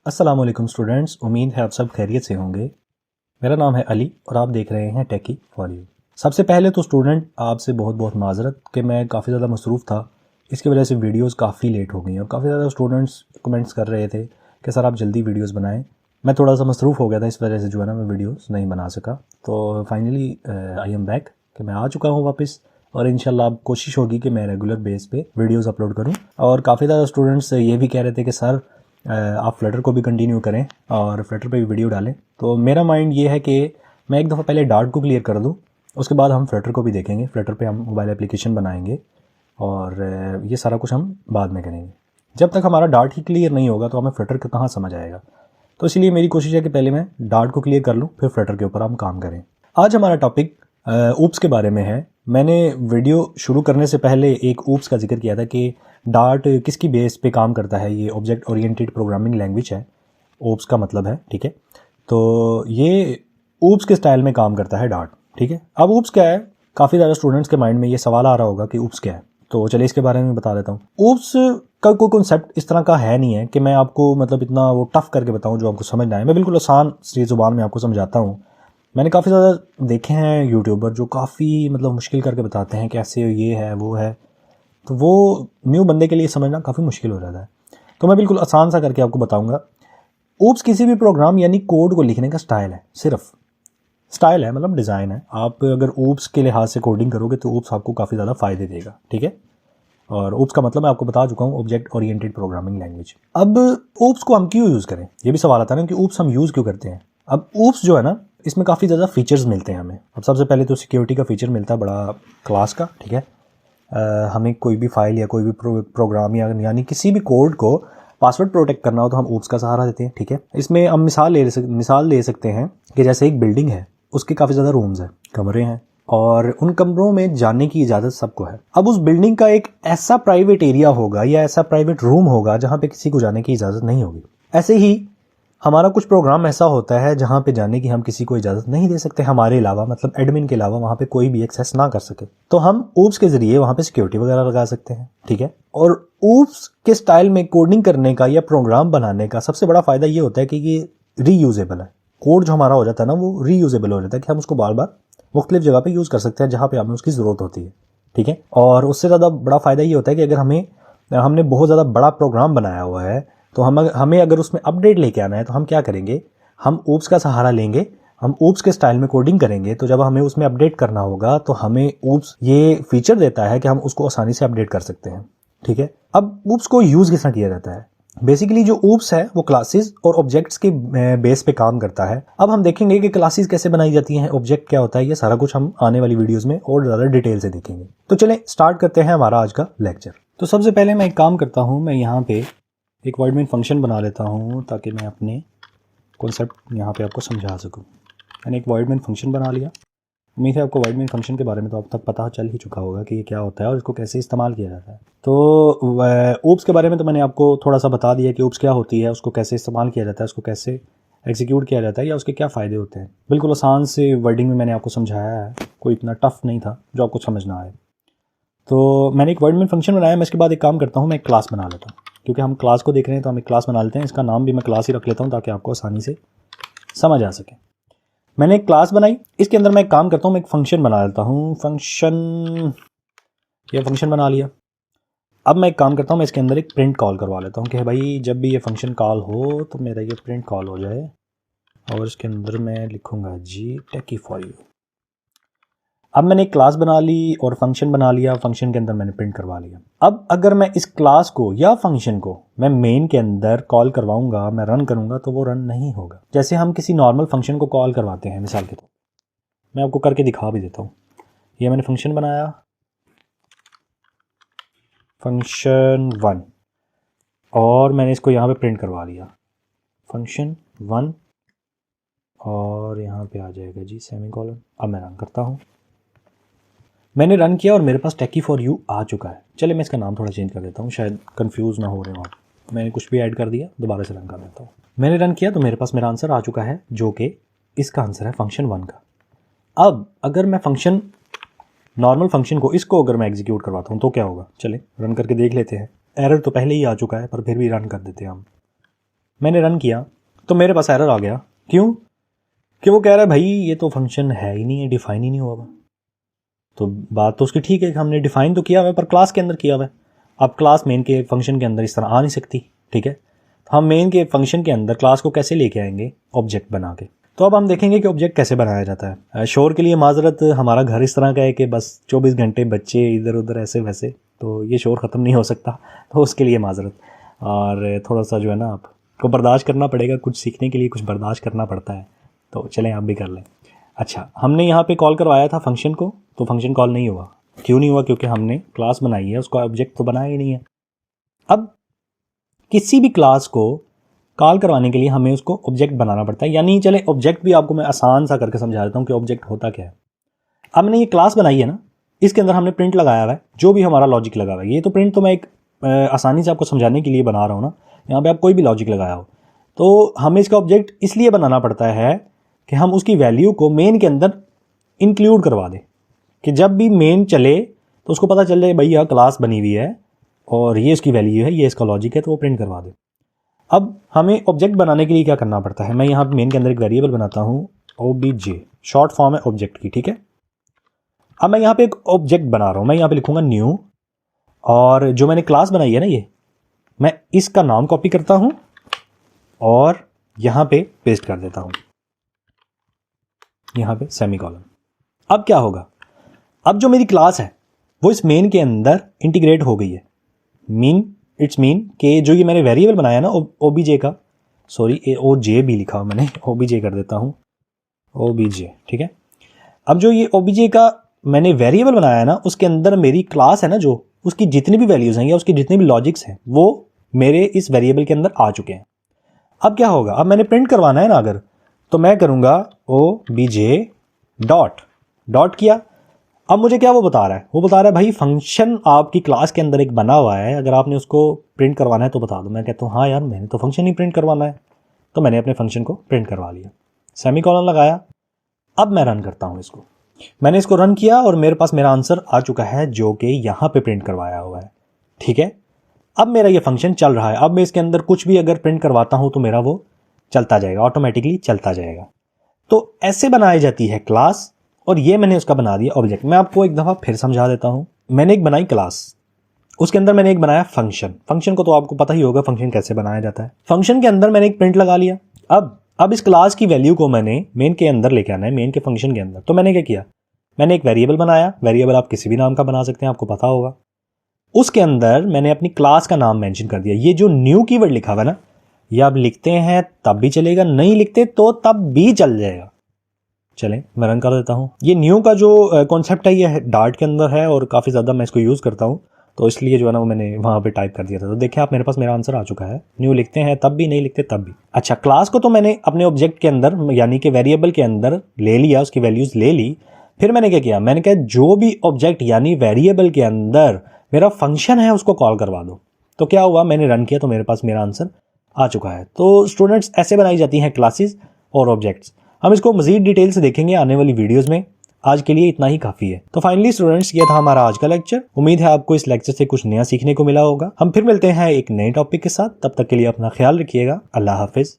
अस्सलाम वालेकुम स्टूडेंट्स, उम्मीद है आप सब खैरियत से होंगे। मेरा नाम है अली और आप देख रहे हैं टेकी फॉर यू। सबसे पहले तो स्टूडेंट आपसे बहुत बहुत माजरत कि मैं काफ़ी ज़्यादा मसरूफ़ था, इसकी वजह से वीडियोस काफ़ी लेट हो गई और काफ़ी ज़्यादा स्टूडेंट्स कमेंट्स कर रहे थे कि सर आप जल्दी वीडियोस बनाएं। मैं थोड़ा सा मसरूफ़ हो गया था, इस वजह से जो है ना मैं वीडियोस नहीं बना सका। तो फाइनली आई एम बैक कि मैं आ चुका हूँ वापस और इंशाल्लाह अब कोशिश होगी कि मैं रेगुलर बेस पे वीडियोस अपलोड करूँ। और काफ़ी ज़्यादा स्टूडेंट्स ये भी कह रहे थे कि सर आप फ्लटर को भी कंटिन्यू करें और फ्लटर पे भी वीडियो डालें। तो मेरा माइंड ये है कि मैं एक दफ़ा पहले डार्ट को क्लियर कर दूं, उसके बाद हम फ्लटर को भी देखेंगे। फ्लटर पे हम मोबाइल एप्लीकेशन बनाएंगे और ये सारा कुछ हम बाद में करेंगे। जब तक हमारा डार्ट ही क्लियर नहीं होगा तो हमें फ्लटर का कहाँ समझ आएगा। तो इसलिए मेरी कोशिश है कि पहले मैं डार्ट को क्लियर कर लूँ, फिर फ्लटर के ऊपर हम काम करें। आज हमारा टॉपिक ऊप्स के बारे में है। मैंने वीडियो शुरू करने से पहले एक ऊप्स का जिक्र किया था कि डार्ट किसकी बेस पे काम करता है। ये ऑब्जेक्ट ओरिएंटेड प्रोग्रामिंग लैंग्वेज है, ऊप्स का मतलब है, ठीक है। तो ये ऊप्स के स्टाइल में काम करता है डार्ट, ठीक है। अब ऊप्स क्या है, काफ़ी ज़्यादा स्टूडेंट्स के माइंड में ये सवाल आ रहा होगा कि ऊप्स क्या है। तो चलिए इसके बारे में बता देता हूँ। ऊप्स का कोई कॉन्सेप्ट इस तरह का है नहीं है कि मैं आपको मतलब इतना वो टफ करके बताऊँ जो आपको समझ ना आए। मैं बिल्कुल आसान सी ज़ुबान में आपको समझाता हूँ। मैंने काफ़ी ज़्यादा देखे हैं यूट्यूबर जो काफ़ी मतलब मुश्किल करके बताते हैं कैसे ये है वो है, तो वो न्यू बंदे के लिए समझना काफ़ी मुश्किल हो जाता है। तो मैं बिल्कुल आसान सा करके आपको बताऊंगा। ऊप्स किसी भी प्रोग्राम यानी कोड को लिखने का स्टाइल है, सिर्फ स्टाइल है, मतलब डिज़ाइन है। आप अगर ऊप्स के लिहाज से कोडिंग करोगे तो ऊप्स आपको काफ़ी ज़्यादा फ़ायदे देगा, ठीक है। और ऊप्स का मतलब मैं आपको बता चुका हूँ, ऑब्जेक्ट ओरिएंटेड प्रोग्रामिंग लैंग्वेज। अब ऊप्स को हम क्यों यूज़ करें, ये भी सवाल आता है ना कि ऊप्स हम यूज़ क्यों करते हैं। अब ऊप्स जो है ना, इसमें काफ़ी ज़्यादा फीचर्स मिलते हैं हमें। अब सबसे पहले तो सिक्योरिटी का फीचर मिलता है बड़ा क्लास का, ठीक है। हमें कोई भी फाइल या कोई भी प्रोग्राम या यानी किसी भी कोड को पासवर्ड प्रोटेक्ट करना हो तो हम ऊप्स का सहारा देते हैं, ठीक है। इसमें हम मिसाल ले सकते हैं कि जैसे एक बिल्डिंग है, उसके काफ़ी ज़्यादा रूम्स हैं, कमरे हैं, और उन कमरों में जाने की इजाज़त सबको है। अब उस बिल्डिंग का एक ऐसा प्राइवेट एरिया होगा या ऐसा प्राइवेट रूम होगा जहाँ पे किसी को जाने की इजाज़त नहीं होगी। ऐसे ही हमारा कुछ प्रोग्राम ऐसा होता है जहाँ पे जाने की हम किसी को इजाज़त नहीं दे सकते, हमारे अलावा, मतलब एडमिन के अलावा वहाँ पे कोई भी एक्सेस ना कर सके। तो हम ऊप्स के ज़रिए वहाँ पे सिक्योरिटी वगैरह लगा सकते हैं, ठीक है। और ऊप्स के स्टाइल में कोडिंग करने का या प्रोग्राम बनाने का सबसे बड़ा फ़ायदा ये होता है कि ये रीयूजेबल है। कोड जो हमारा हो जाता है ना, वो रीयूजेबल हो जाता है कि हम उसको बार बार मुख्तलिफ जगह पे यूज़ कर सकते हैं जहाँ पे हमें उसकी ज़रूरत होती है, ठीक है। और उससे ज़्यादा बड़ा फ़ायदा ये होता है कि अगर हमने बहुत ज़्यादा बड़ा प्रोग्राम बनाया हुआ है तो हमें अगर उसमें अपडेट लेके आना है तो हम क्या करेंगे, हम ऊप्स का सहारा लेंगे। हम ऊप्स के स्टाइल में कोडिंग करेंगे तो जब हमें उसमें अपडेट करना होगा तो हमें ऊप्स ये फीचर देता है कि हम उसको आसानी से अपडेट कर सकते हैं, ठीक है। अब ऊप्स को यूज़ किस तरह किया जाता है। बेसिकली जो ऊप्स है वो क्लासेस और ऑब्जेक्ट्स के बेस पे काम करता है। अब हम देखेंगे कि क्लासेस कैसे बनाई जाती हैं, ऑब्जेक्ट क्या होता है, ये सारा कुछ हम आने वाली वीडियोस में और ज़्यादा डिटेल से देखेंगे। तो चलें स्टार्ट करते हैं हमारा आज का लेक्चर। तो सबसे पहले मैं एक काम करता हूँ, मैं यहाँ पे एक वॉइड मेन फंक्शन बना लेता हूँ ताकि मैं अपने कॉन्सेप्ट यहाँ पे आपको समझा सकूँ। मैंने एक वॉइड मेन फंक्शन बना लिया। उम्मीद है आपको वॉइड मेन फंक्शन के बारे में तो अब तक पता चल ही चुका होगा कि ये क्या होता है और इसको कैसे इस्तेमाल किया जाता है। तो ऊप्स के बारे में तो मैंने आपको थोड़ा सा बता दिया कि ऊप्स क्या होती है, उसको कैसे इस्तेमाल किया जाता है, उसको कैसे एग्जीक्यूट किया जाता है या उसके क्या फ़ायदे होते हैं। बिल्कुल आसान से वर्डिंग में मैंने आपको समझाया है, कोई इतना टफ नहीं था जो आपको समझना आए। तो मैंने एक वर्ड में फंक्शन बनाया। मैं इसके बाद एक काम करता हूँ, मैं एक क्लास बना लेता हूँ, क्योंकि हम क्लास को देख रहे हैं तो हम एक क्लास बना लेते हैं। इसका नाम भी मैं क्लास ही रख लेता हूँ ताकि आपको आसानी से समझ आ सके। मैंने एक क्लास बनाई, इसके अंदर मैं एक काम करता हूँ, मैं एक फंक्शन बना लेता हूँ। ये फंक्शन बना लिया। अब मैं एक काम करता हूँ, मैं इसके अंदर एक प्रिंट कॉल करवा लेता हूँ कि भाई जब भी ये फंक्शन कॉल हो तो मेरा ये प्रिंट कॉल हो जाए, और इसके अंदर मैं लिखूँगा जी टेकी फॉर यू। अब मैंने एक क्लास बना ली और फंक्शन बना लिया, फंक्शन के अंदर मैंने प्रिंट करवा लिया। अब अगर मैं इस क्लास को या फंक्शन को मैं मेन के अंदर कॉल करवाऊंगा, मैं रन करूंगा तो वो रन नहीं होगा। जैसे हम किसी नॉर्मल फंक्शन को कॉल करवाते हैं, मिसाल के तौर मैं आपको करके दिखा भी देता हूँ। ये मैंने फंक्शन बनाया, फंक्शन 1, और मैंने इसको यहाँ पे प्रिंट करवा लिया, फंक्शन 1, और यहाँ पे आ जाएगा जी सेमीकोलन। अब मैं रन करता हूँ। मैंने रन किया और मेरे पास टेकी फॉर यू आ चुका है। चले मैं इसका नाम थोड़ा चेंज कर देता हूँ, शायद कंफ्यूज ना हो रहे हो आप। मैंने कुछ भी ऐड कर दिया, दोबारा से रन कर देता हूँ। मैंने रन किया तो मेरे पास मेरा आंसर आ चुका है, जो कि इसका आंसर है फंक्शन 1 का। अब अगर मैं फंक्शन नॉर्मल फंक्शन को इसको अगर मैं एग्जीक्यूट करवाता हूँ तो क्या होगा, चले रन करके देख लेते हैं। एरर तो पहले ही आ चुका है पर फिर भी रन कर देते हैं हम। मैंने रन किया तो मेरे पास एरर आ गया। क्यों? कि वो कह रहा है भाई ये तो फंक्शन है ही नहीं है, डिफाइन ही नहीं हुआ हुआ। तो बात तो उसकी ठीक है कि हमने डिफाइन तो किया हुआ है पर क्लास के अंदर किया हुआ है। अब क्लास मेन के फंक्शन के अंदर इस तरह आ नहीं सकती, ठीक है। तो हम मेन के फंक्शन के अंदर क्लास को कैसे लेके आएंगे? ऑब्जेक्ट बना के। तो अब हम देखेंगे कि ऑब्जेक्ट कैसे बनाया जाता है। शोर के लिए माजरत, हमारा घर इस तरह का है कि बस 24 घंटे बच्चे इधर उधर ऐसे वैसे, तो ये शोर ख़त्म नहीं हो सकता, तो उसके लिए माजरत। और थोड़ा सा जो है ना आपको बर्दाश्त करना पड़ेगा, कुछ सीखने के लिए कुछ बर्दाश्त करना पड़ता है। तो चलें आप भी कर लें। अच्छा, हमने यहाँ पे कॉल करवाया था फंक्शन को, तो फंक्शन कॉल नहीं हुआ। क्यों नहीं हुआ? क्योंकि हमने क्लास बनाई है, उसका ऑब्जेक्ट तो बनाया ही नहीं है। अब किसी भी क्लास को कॉल करवाने के लिए हमें उसको ऑब्जेक्ट बनाना पड़ता है। यानी चले ऑब्जेक्ट भी आपको मैं आसान सा करके समझा देता हूँ कि ऑब्जेक्ट होता क्या है। हमने ये क्लास बनाई है ना, इसके अंदर हमने प्रिंट लगाया हुआ है, जो भी हमारा लॉजिक लगा हुआ है। ये तो प्रिंट तो मैं एक आसानी से आपको समझाने के लिए बना रहा हूँ ना, यहाँ पे आप कोई भी लॉजिक लगाया हो तो हमें इसका ऑब्जेक्ट इसलिए बनाना पड़ता है कि हम उसकी वैल्यू को मेन के अंदर इंक्लूड करवा दें, कि जब भी मेन चले तो उसको पता चल जाए भाई यह क्लास बनी हुई है और ये इसकी वैल्यू है, ये इसका लॉजिक है, तो वो प्रिंट करवा दे। अब हमें ऑब्जेक्ट बनाने के लिए क्या करना पड़ता है? मैं यहाँ मेन के अंदर एक वेरिएबल बनाता हूँ obj, शॉर्ट फॉर्म है ऑब्जेक्ट की, ठीक है। अब मैं यहाँ पे एक ऑब्जेक्ट बना रहा हूँ, मैं यहाँ पे लिखूंगा न्यू, और जो मैंने क्लास बनाई है ना ये, मैं इसका नाम कॉपी करता हूँ और यहाँ पे पेस्ट कर देता हूँ, यहाँ पे सेमीकोलन। अब क्या होगा? अब जो मेरी क्लास है वो इस मेन के अंदर इंटीग्रेट हो गई है। इट्स मीन कि जो ये मैंने वेरिएबल बनाया ना ओबीजे का, सॉरी ओजे भी लिखा हुआ मैंने, ओबीजे कर देता हूँ, ओबीजे, ठीक है। अब जो ये ओबीजे का मैंने वेरिएबल बनाया है ना, उसके अंदर मेरी क्लास है ना, जो उसकी जितनी भी वैल्यूज़ हैं या उसके जितने भी लॉजिक्स हैं वो मेरे इस वेरिएबल के अंदर आ चुके हैं। अब क्या होगा? अब मैंने प्रिंट करवाना है ना अगर, तो मैं करूँगा ओबीजे डॉट किया। अब मुझे क्या वो बता रहा है? वो बता रहा है भाई फंक्शन आपकी क्लास के अंदर एक बना हुआ है, अगर आपने उसको प्रिंट करवाना है तो बता दो। मैं कहता हूँ हाँ यार मैंने तो फंक्शन ही प्रिंट करवाना है, तो मैंने अपने फंक्शन को प्रिंट करवा लिया, सेमीकोलन लगाया। अब मैं रन करता हूँ इसको, मैंने इसको रन किया और मेरे पास मेरा आंसर आ चुका है जो कि यहाँ पे प्रिंट करवाया हुआ है, ठीक है। अब मेरा ये फंक्शन चल रहा है। अब मैं इसके अंदर कुछ भी अगर प्रिंट करवाता हूँ तो मेरा वो चलता जाएगा, ऑटोमेटिकली चलता जाएगा। तो ऐसे बनाई जाती है क्लास, और ये मैंने उसका बना दिया ऑब्जेक्ट। मैं आपको एक दफ़ा फिर समझा देता हूँ। मैंने एक बनाई क्लास, उसके अंदर मैंने एक बनाया फंक्शन। फंक्शन को तो आपको पता ही होगा फंक्शन कैसे बनाया जाता है। फंक्शन के अंदर मैंने एक प्रिंट लगा लिया। अब इस क्लास की वैल्यू को मैंने मेन के अंदर लेके आना है, मेन के फंक्शन के अंदर। तो मैंने क्या किया? मैंने एक वेरिएबल बनाया, वेरिएबल आप किसी भी नाम का बना सकते हैं, आपको पता होगा। उसके अंदर मैंने अपनी क्लास का नाम मेंशन कर दिया। ये जो न्यू कीवर्ड लिखा हुआ है ना, ये आप लिखते हैं तब भी चलेगा, नहीं लिखते तो तब भी चल जाएगा। चलें मैं रन कर देता हूँ। ये न्यू का जो कॉन्सेप्ट है ये डार्ट के अंदर है और काफ़ी ज़्यादा मैं इसको यूज़ करता हूँ, तो इसलिए जो है ना वो मैंने वहाँ पे टाइप कर दिया था। तो देखें आप, मेरे पास मेरा आंसर आ चुका है। न्यू लिखते हैं तब भी, नहीं लिखते तब भी। अच्छा, क्लास को तो मैंने अपने ऑब्जेक्ट के अंदर यानी कि वेरिएबल के अंदर ले लिया, उसकी वैल्यूज़ ले ली। फिर मैंने क्या किया? मैंने कहा जो भी ऑब्जेक्ट यानी वेरिएबल के अंदर मेरा फंक्शन है उसको कॉल करवा दो। तो क्या हुआ? मैंने रन किया तो मेरे पास मेरा आंसर आ चुका है। तो स्टूडेंट्स, ऐसे बनाई जाती हैं क्लासेस और ऑब्जेक्ट्स। हम इसको मजीद डिटेल से देखेंगे आने वाली वीडियोस में। आज के लिए इतना ही काफ़ी है। तो फाइनली स्टूडेंट्स, ये था हमारा आज का लेक्चर। उम्मीद है आपको इस लेक्चर से कुछ नया सीखने को मिला होगा। हम फिर मिलते हैं एक नए टॉपिक के साथ। तब तक के लिए अपना ख्याल रखिएगा। अल्लाह हाफिज़।